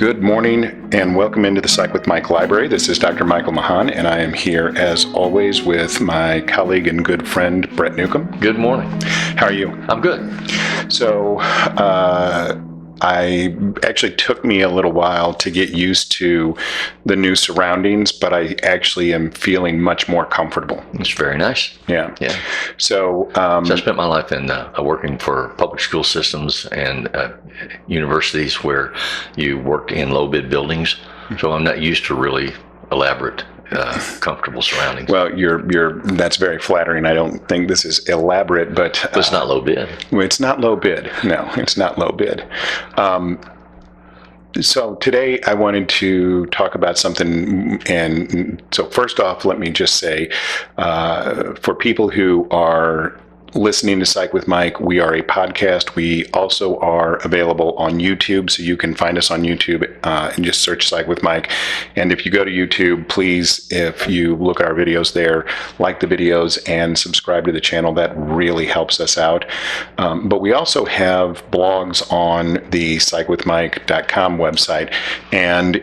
Good morning and welcome into the Psych with Mike Library. This is Dr. Michael Mahan, and I am here as always with my colleague and good friend, Brett Newcomb. Good morning. How are you? I'm good. So, I actually took me a little while to get used to the new surroundings, but I actually am feeling much more comfortable. It's very nice. Yeah. So I spent my life in working for public school systems and universities where you worked in low bid buildings. So I'm not used to really elaborate, comfortable surroundings. Well, that's very flattering. I don't think this is elaborate, but it's not low bid. It's not low bid. No, it's not low bid. So today I wanted to talk about something, and so first off, let me just say, for people who are listening to Psych with Mike, we are a podcast. We also are available on YouTube, so you can find us on YouTube and just search Psych with Mike. And if you go to YouTube, please, if you look at our videos there, like the videos and subscribe to the channel. That really helps us out. But we also have blogs on the psychwithmike.com website, and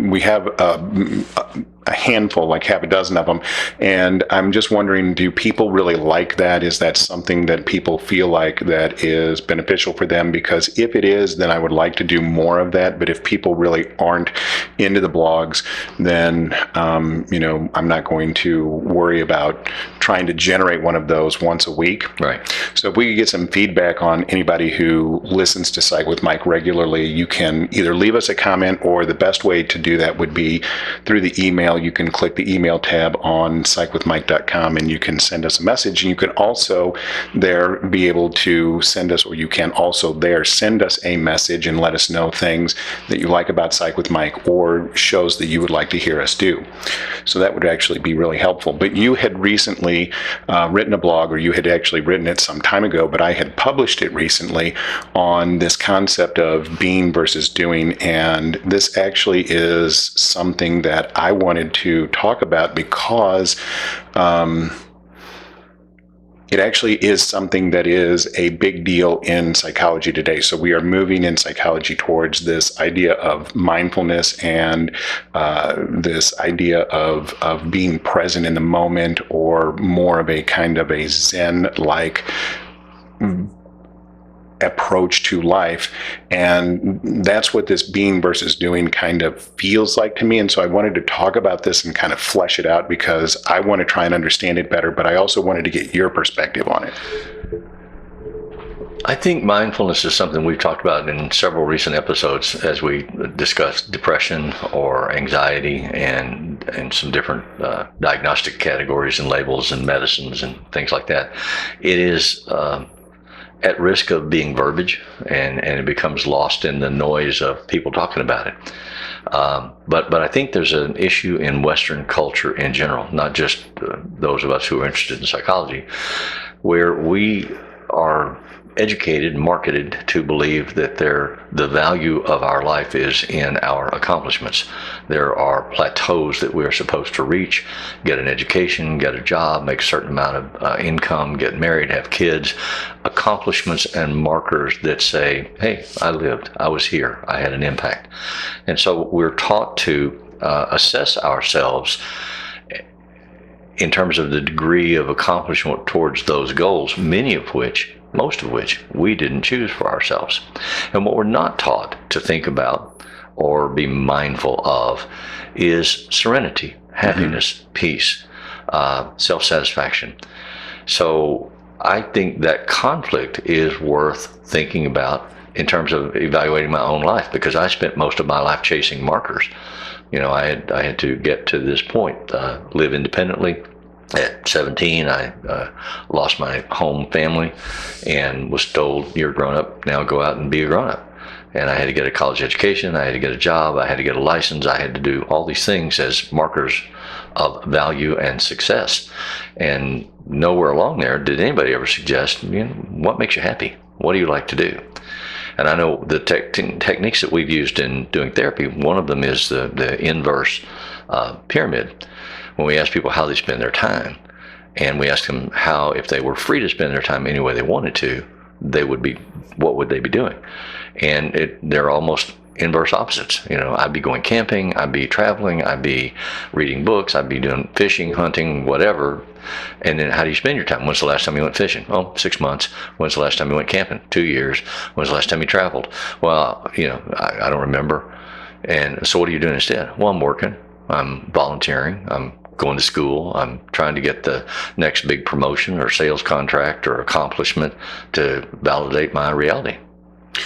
we have a handful, like half a dozen of them. And I'm just wondering, do people really like that? Is that something that people feel like that is beneficial for them? Because if it is, then I would like to do more of that. But if people really aren't into the blogs, then, I'm not going to worry about trying to generate one of those once a week. Right. So if we could get some feedback on anybody who listens to Psych with Mike regularly, you can either leave us a comment, or the best way to do that would be through the email. You can click the email tab on psychwithmike.com and you can send us a message. And you can also there be able to send us, or you can also there send us a message and let us know things that you like about Psych with Mike or shows that you would like to hear us do. So that would actually be really helpful. But you had recently written a blog, or you had actually written it some time ago, but I had published it recently on this concept of being versus doing. And this actually is something that I wanted to talk about because it actually is something that is a big deal in psychology today. So we are moving in psychology towards this idea of mindfulness and this idea of being present in the moment, or more of a kind of a Zen-like approach to life. And that's what this being versus doing kind of feels like to me. And so I wanted to talk about this and kind of flesh it out, because I want to try and understand it better, but I also wanted to get your perspective on it. I think mindfulness is something we've talked about in several recent episodes as we discussed depression or anxiety and some different diagnostic categories and labels and medicines and things like that. It is at risk of being verbiage, and it becomes lost in the noise of people talking about it. But I think there's an issue in Western culture in general, not just those of us who are interested in psychology, where we are educated, marketed to believe that the value of our life is in our accomplishments. There are plateaus that we're supposed to reach: get an education, get a job, make a certain amount of income, get married, have kids, accomplishments and markers that say, hey, I lived, I was here, I had an impact. And so we're taught to assess ourselves in terms of the degree of accomplishment towards those goals, most of which we didn't choose for ourselves. And what we're not taught to think about or be mindful of is serenity, happiness, peace, self-satisfaction. So I think that conflict is worth thinking about in terms of evaluating my own life, because I spent most of my life chasing markers. I had to get to this point, live independently. At 17, I lost my home family and was told, you're a grown-up, now go out and be a grown-up. And I had to get a college education, I had to get a job, I had to get a license, I had to do all these things as markers of value and success. And nowhere along there did anybody ever suggest, what makes you happy? What do you like to do? And I know the techniques that we've used in doing therapy, one of them is the inverse pyramid. When we ask people how they spend their time, and we ask them how, if they were free to spend their time any way they wanted to, what would they be doing? And they're almost inverse opposites. I'd be going camping, I'd be traveling, I'd be reading books, I'd be doing fishing, hunting, whatever. And then how do you spend your time? When's the last time you went fishing? Oh, 6 months. When's the last time you went camping? 2 years. When's the last time you traveled? Well, I don't remember. And so what are you doing instead? Well, I'm working. I'm volunteering. I'm going to school. I'm trying to get the next big promotion or sales contract or accomplishment to validate my reality.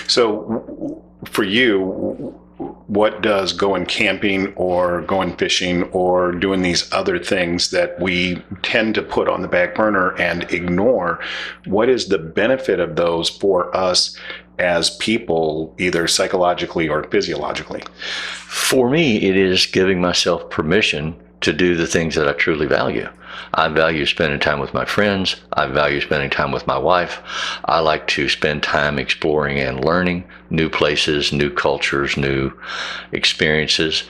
So for you, what does going camping or going fishing or doing these other things that we tend to put on the back burner and ignore, what is the benefit of those for us as people, either psychologically or physiologically? For me, it is giving myself permission to do the things that I truly value. I value spending time with my friends. I value spending time with my wife. I like to spend time exploring and learning new places, new cultures, new experiences.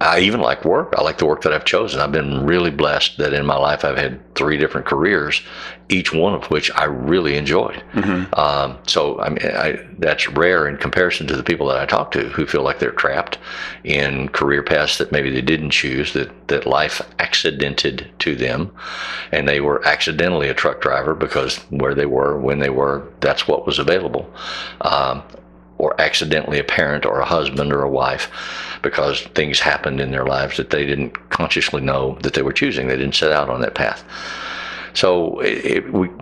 I even like work. I like the work that I've chosen. I've been really blessed that in my life I've had 3 different careers, each one of which I really enjoyed. So I mean, that's rare in comparison to the people that I talk to who feel like they're trapped in career paths that maybe they didn't choose, that life accidented to them, and they were accidentally a truck driver because where they were, when they were, that's what was available. Or accidentally a parent or a husband or a wife because things happened in their lives that they didn't consciously know that they were choosing. They didn't set out on that path. So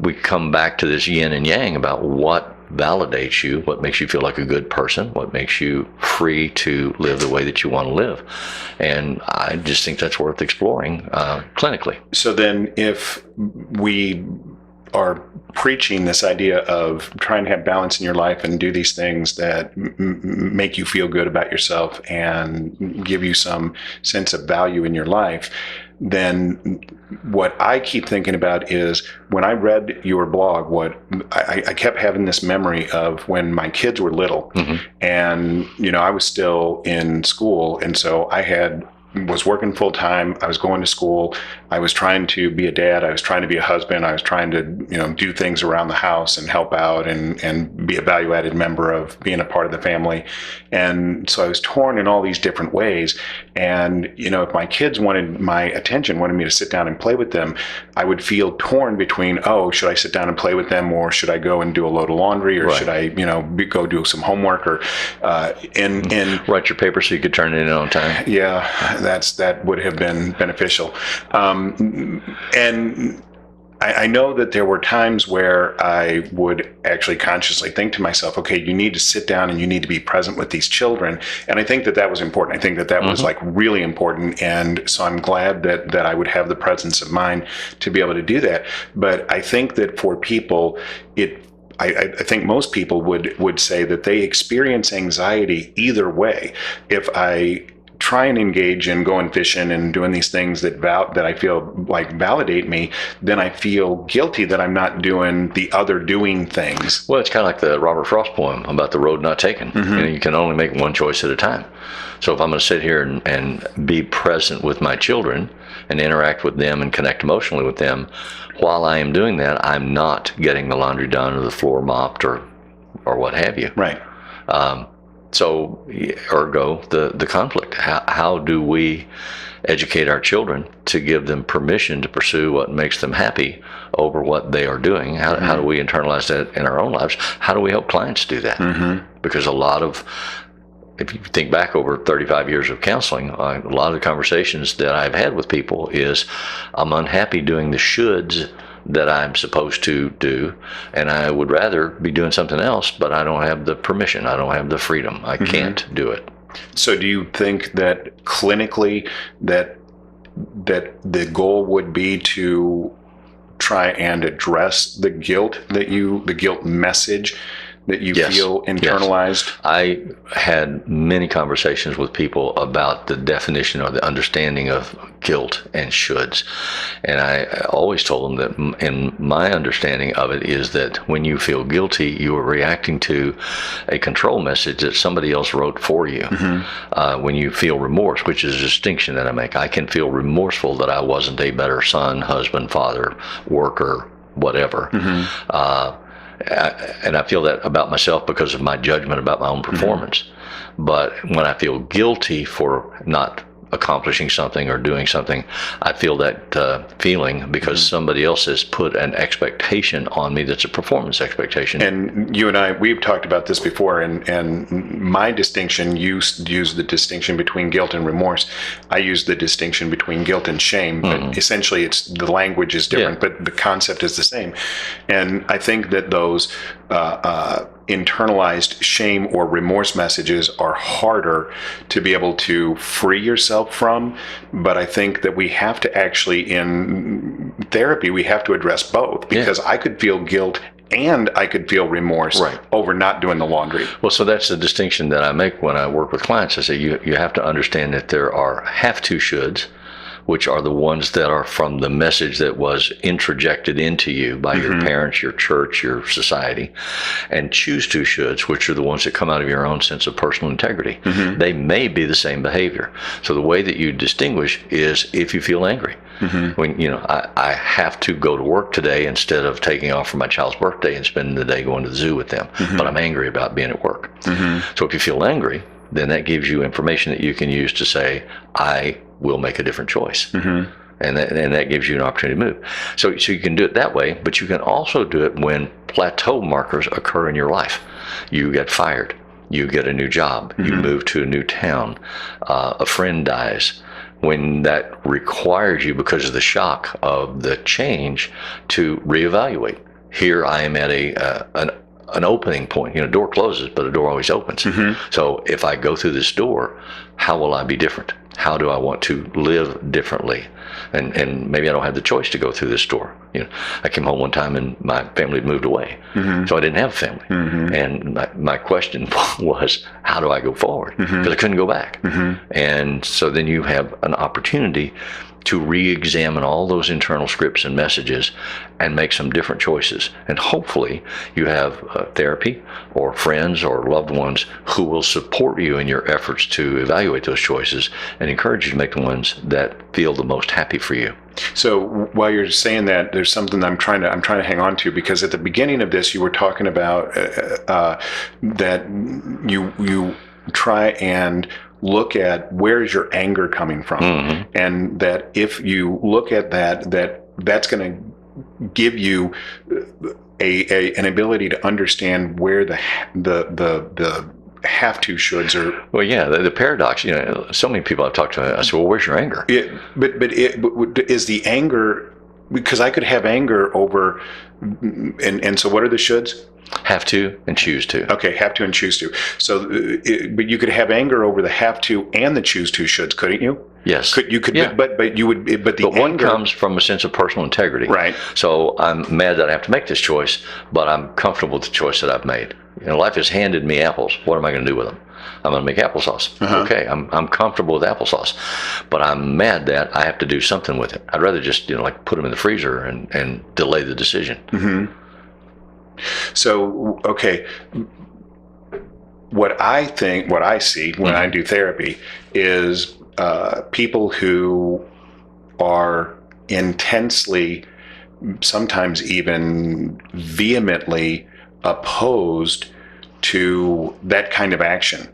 we come back to this yin and yang about what validates you, what makes you feel like a good person, what makes you free to live the way that you want to live. And I just think that's worth exploring clinically. So then if we are preaching this idea of trying to have balance in your life and do these things that make you feel good about yourself and give you some sense of value in your life, then what I keep thinking about is when I read your blog, what I kept having this memory of when my kids were little, and I was still in school, and so I was working full time. I was going to school. I was trying to be a dad. I was trying to be a husband. I was trying to, do things around the house and help out and be a value-added member of being a part of the family. And so I was torn in all these different ways. And, if my kids wanted my attention, wanted me to sit down and play with them, I would feel torn between, should I sit down and play with them, or should I go and do a load of laundry, or should I, go do some homework, or and write your paper so you could turn it in on time. Yeah. That would have been beneficial. And I know that there were times where I would actually consciously think to myself, okay, you need to sit down and you need to be present with these children. And I think that was important. I think that was like really important. And so I'm glad that I would have the presence of mind to be able to do that. But I think that for people, I think most people would say that they experience anxiety either way. If I try and engage in going fishing and doing these things that I feel like validate me, then I feel guilty that I'm not doing the other doing things. Well, it's kind of like the Robert Frost poem about the road not taken. You can only make one choice at a time. So if I'm going to sit here and be present with my children and interact with them and connect emotionally with them, while I am doing that, I'm not getting the laundry done or the floor mopped or what have you. Right. So, ergo, the conflict. How do we educate our children to give them permission to pursue what makes them happy over what they are doing? How do we internalize that in our own lives? How do we help clients do that? Because if you think back over 35 years of counseling, a lot of the conversations that I've had with people is, I'm unhappy doing the shoulds that I'm supposed to do, and I would rather be doing something else, but I don't have the permission. I don't have the freedom. I can't do it. So do you think that clinically that the goal would be to try and address the guilt message that you feel internalized? Yes. I had many conversations with people about the definition or the understanding of guilt and shoulds. And I always told them that in my understanding of it is that when you feel guilty, you are reacting to a control message that somebody else wrote for you. When you feel remorse, which is a distinction that I make, I can feel remorseful that I wasn't a better son, husband, father, worker, whatever. and I feel that about myself because of my judgment about my own performance. But when I feel guilty for not accomplishing something or doing something, I feel that feeling because somebody else has put an expectation on me that's a performance expectation. And you and I, we've talked about this before, and my distinction, you use the distinction between guilt and remorse. I use the distinction between guilt and shame, but essentially it's the language is different, but the concept is the same. And I think that those internalized shame or remorse messages are harder to be able to free yourself from. But I think that we have to actually, in therapy, we have to address both, because I could feel guilt and I could feel remorse over not doing the laundry. Well, so that's the distinction that I make when I work with clients. I say you have to understand that there are have to shoulds, which are the ones that are from the message that was introjected into you by your parents, your church, your society, and choose to shoulds, which are the ones that come out of your own sense of personal integrity. They may be the same behavior. So the way that you distinguish is if you feel angry. When, I have to go to work today instead of taking off for my child's birthday and spending the day going to the zoo with them, but I'm angry about being at work. So if you feel angry, then that gives you information that you can use to say, I will make a different choice. And that gives you an opportunity to move. So you can do it that way, but you can also do it when plateau markers occur in your life. You get fired, you get a new job, you move to a new town, a friend dies. When that requires you, because of the shock of the change, to reevaluate. Here I am at an opening point. A door closes, but a door always opens. So if I go through this door, how will I be different? How do I want to live differently? And maybe I don't have the choice to go through this door. I came home one time and my family had moved away, so I didn't have a family. And my question was, how do I go forward? Because I couldn't go back. And so then you have an opportunity to re-examine all those internal scripts and messages and make some different choices. And hopefully you have therapy or friends or loved ones who will support you in your efforts to evaluate those choices and encourage you to make the ones that feel the most happy for you. So while you're saying that, there's something I'm trying to hang on to, because at the beginning of this, you were talking about that you try and look at where is your anger coming from, and that if you look at that's going to give you an ability to understand where the have to shoulds are. Well, yeah, the paradox. So many people I've talked to, I said, well, where's your anger? But is the anger, because I could have anger over, and so what are the shoulds? Have to and choose to. Okay, have to and choose to. So, but you could have anger over the have to and the choose to shoulds, couldn't you? Yes. You could, yeah. But you would. But the one anger comes from a sense of personal integrity. Right. So I'm mad that I have to make this choice, but I'm comfortable with the choice that I've made. Life has handed me apples. What am I going to do with them? I'm going to make applesauce. Okay, I'm comfortable with applesauce, but I'm mad that I have to do something with it. I'd rather just put them in the freezer and delay the decision. So, okay, what I see when I do therapy is people who are intensely, sometimes even vehemently opposed to that kind of action.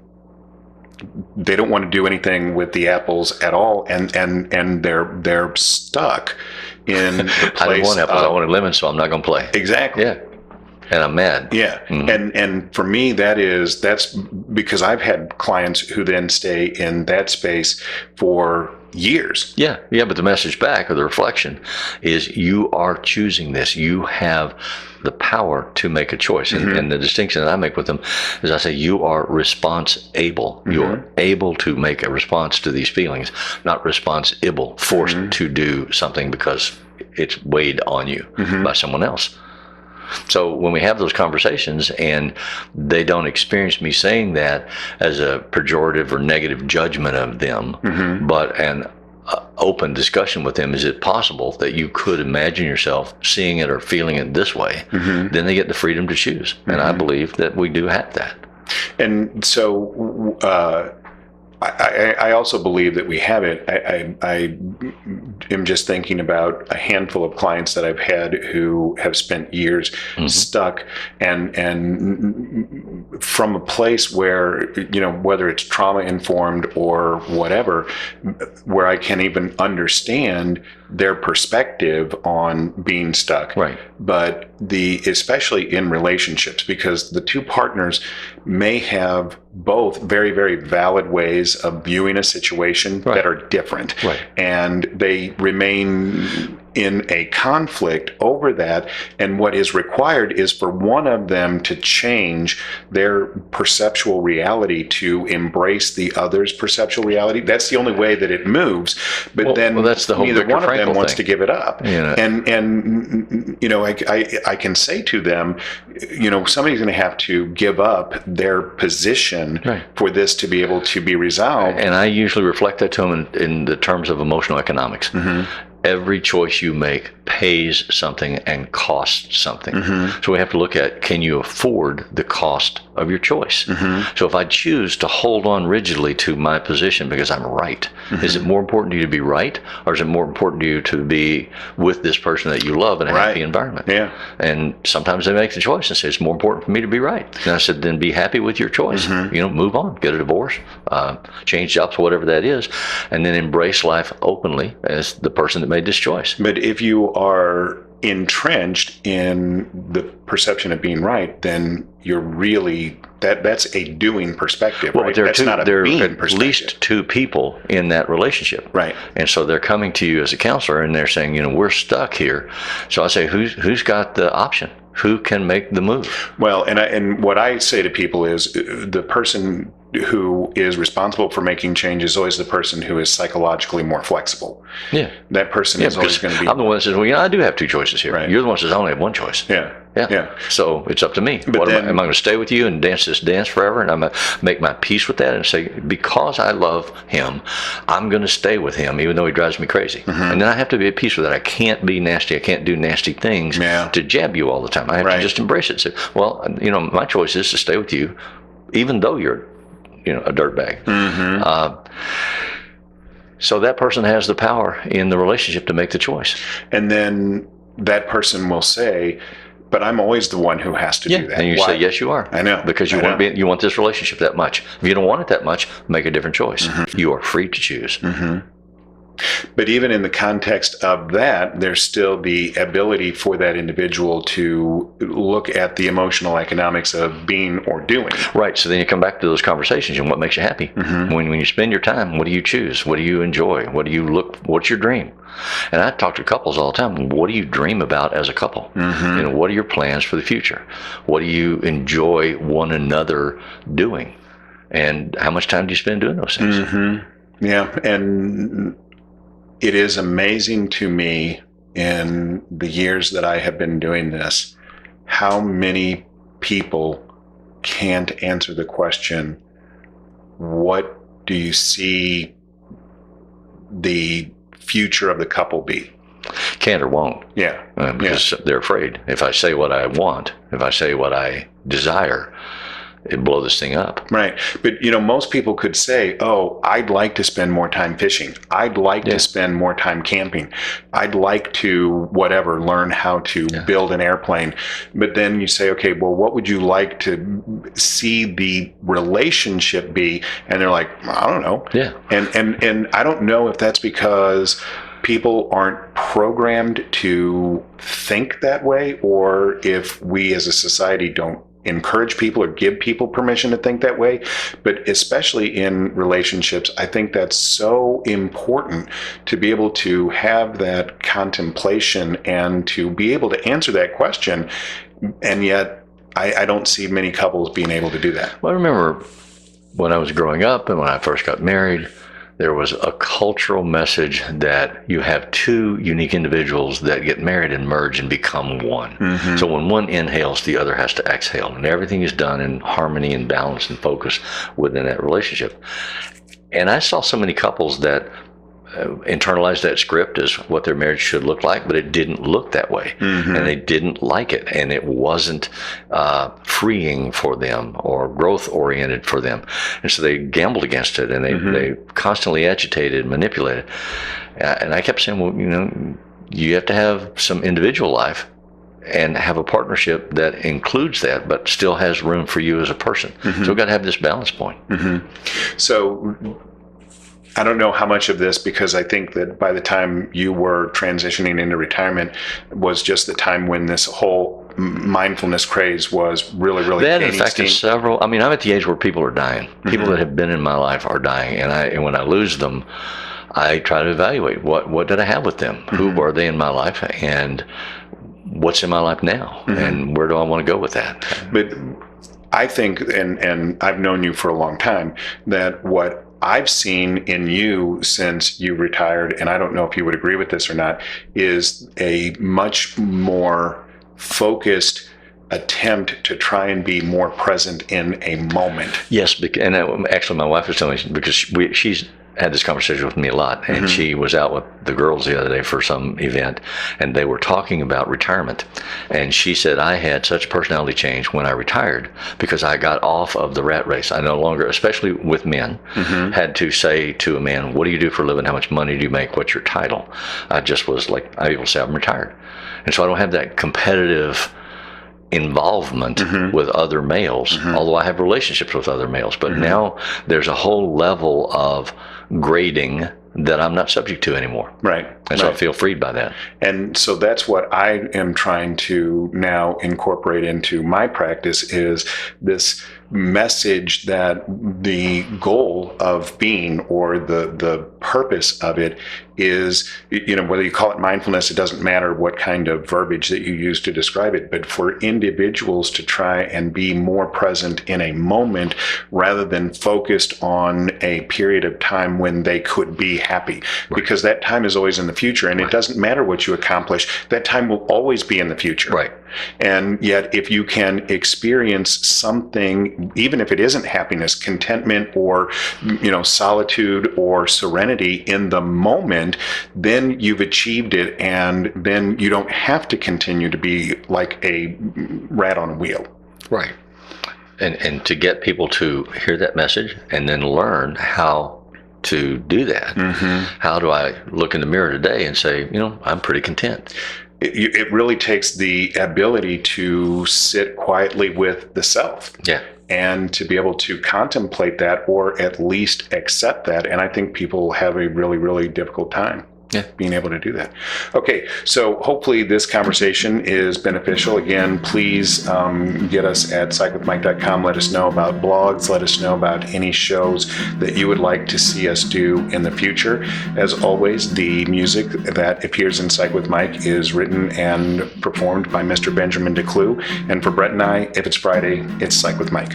They don't want to do anything with the apples at all, and they're stuck in the place. I don't want apples. I wanted lemons, so I'm not going to play. Exactly. Yeah. And I'm mad. Yeah. And for me, that's because I've had clients who then stay in that space for years. Yeah. But the message back, or the reflection, is you are choosing this. You have the power to make a choice. And the distinction that I make with them is I say you are response able. You are able to make a response to these feelings, not responsible, forced to do something because it's weighed on you by someone else. So when we have those conversations and they don't experience me saying that as a pejorative or negative judgment of them, but an open discussion with them, is it possible that you could imagine yourself seeing it or feeling it this way, then they get the freedom to choose. And I believe that we do have that. And so I also believe that we have it. am just thinking about a handful of clients that I've had who have spent years stuck, and from a place where, whether it's trauma informed or whatever, where I can even understand their perspective on being stuck. Right. But especially in relationships, because the two partners may have both very, very valid ways of viewing a situation that are different. Right. And they remain in a conflict over that. And what is required is for one of them to change their perceptual reality to embrace the other's perceptual reality. That's the only way that it moves. But then that's the whole neither Viktor one of them Frankl wants thing. to give it up. And I can say to them, somebody's going to have to give up their position for this to be able to be resolved. And I usually reflect that to them in the terms of emotional economics. Every choice you make pays something and costs something. So we have to look at, can you afford the cost of your choice? So if I choose to hold on rigidly to my position because I'm right, is it more important to you to be right, or is it more important to you to be with this person that you love in a happy environment? Yeah. And sometimes they make the choice and say, it's more important for me to be right. And I said, then be happy with your choice. Move on, get a divorce, change jobs, whatever that is, and then embrace life openly as the person that made this choice. But if you are entrenched in the perception of being right, then you're really that's a doing perspective, right? There that's not a there being are at perspective. least two people in that relationship, right? And so they're coming to you as a counselor, and they're saying, we're stuck here. So I say, who's got the option? Who can make the move? Well, and what I say to people is the person who is responsible for making change is always the person who is psychologically more flexible. Yeah. That person is always going to be. I'm the one that says, I do have two choices here. Right. You're the one that says, I only have one choice. Yeah. So it's up to me. Am I going to stay with you and dance this dance forever? And I'm going to make my peace with that and say, because I love him, I'm going to stay with him, even though he drives me crazy. And then I have to be at peace with that. I can't be nasty. I can't do nasty things to jab you all the time. I have to just embrace it and say, well, my choice is to stay with you, even though you're a dirtbag. So that person has the power in the relationship to make the choice. And then that person will say, but I'm always the one who has to do that. And you say, yes, you are. I know. Because you want this relationship that much. If you don't want it that much, make a different choice. You are free to choose. But even in the context of that, there's still the ability for that individual to look at the emotional economics of being or doing. Right. So then you come back to those conversations and what makes you happy. When you spend your time, what do you choose? What do you enjoy? What's your dream? And I talk to couples all the time. What do you dream about as a couple? What are your plans for the future? What do you enjoy one another doing? And how much time do you spend doing those things? Yeah. And it is amazing to me in the years that I have been doing this, how many people can't answer the question, what do you see the future of the couple be? Can't or won't. Yeah. Because they're afraid. If I say what I want, if I say what I desire, it'd blow this thing up. Right. But, most people could say, oh, I'd like to spend more time fishing. I'd like to spend more time camping. I'd like to, learn how to build an airplane. But then you say, okay, well, what would you like to see the relationship be? And they're like, I don't know. Yeah. And I don't know if that's because people aren't programmed to think that way, or if we as a society don't encourage people or give people permission to think that way. But especially in relationships, I think that's so important to be able to have that contemplation and to be able to answer that question. And yet I don't see many couples being able to do that. Well, I remember when I was growing up and when I first got married, there was a cultural message that you have two unique individuals that get married and merge and become one. So when one inhales, the other has to exhale, and everything is done in harmony and balance and focus within that relationship. And I saw so many couples that internalized that script as what their marriage should look like, but it didn't look that way. And they didn't like it. And it wasn't freeing for them or growth oriented for them. And so they gambled against it, and they constantly agitated and manipulated. And I kept saying, well, you have to have some individual life and have a partnership that includes that, but still has room for you as a person. So we've got to have this balance point. So I don't know how much of this, because I think that by the time you were transitioning into retirement was just the time when this whole mindfulness craze was really That, in gaining fact, steam. is several. I mean, I'm at the age where people are dying. People that have been in my life are dying, and when I lose them, I try to evaluate what did I have with them, who were they in my life, and what's in my life now, and where do I want to go with that. But I think, and I've known you for a long time, that what I've seen in you since you retired, and I don't know if you would agree with this or not, is a much more focused attempt to try and be more present in a moment. Yes, and actually my wife was telling me, because she's had this conversation with me a lot, and she was out with the girls the other day for some event, and they were talking about retirement, and she said, I had such personality change when I retired because I got off of the rat race. I no longer, especially with men, had to say to a man, what do you do for a living? How much money do you make? What's your title? I just was like, I will say I'm retired. And so I don't have that competitive involvement with other males, although I have relationships with other males. But now there's a whole level of grading that I'm not subject to anymore. Right. And so I feel freed by that. And so that's what I am trying to now incorporate into my practice, is this message that the goal of being, or the purpose of it, is, whether you call it mindfulness, it doesn't matter what kind of verbiage that you use to describe it, but for individuals to try and be more present in a moment rather than focused on a period of time when they could be happy, because that time is always in the future, and it doesn't matter what you accomplish, that time will always be in the future. Right. And yet, if you can experience something, even if it isn't happiness, contentment, or solitude or serenity in the moment, then you've achieved it, and then you don't have to continue to be like a rat on a wheel. Right. And to get people to hear that message and then learn how to do that. How do I look in the mirror today and say, I'm pretty content? It really takes the ability to sit quietly with the self. Yeah. And to be able to contemplate that, or at least accept that. And I think people have a really difficult time being able to do that. Okay, so hopefully this conversation is beneficial. Again, please get us at psychwithmike.com. Let us know about blogs. Let us know about any shows that you would like to see us do in the future. As always, the music that appears in Psych with Mike is written and performed by Mr. Benjamin DeClue. And for Brett and I, if it's Friday, it's Psych with Mike.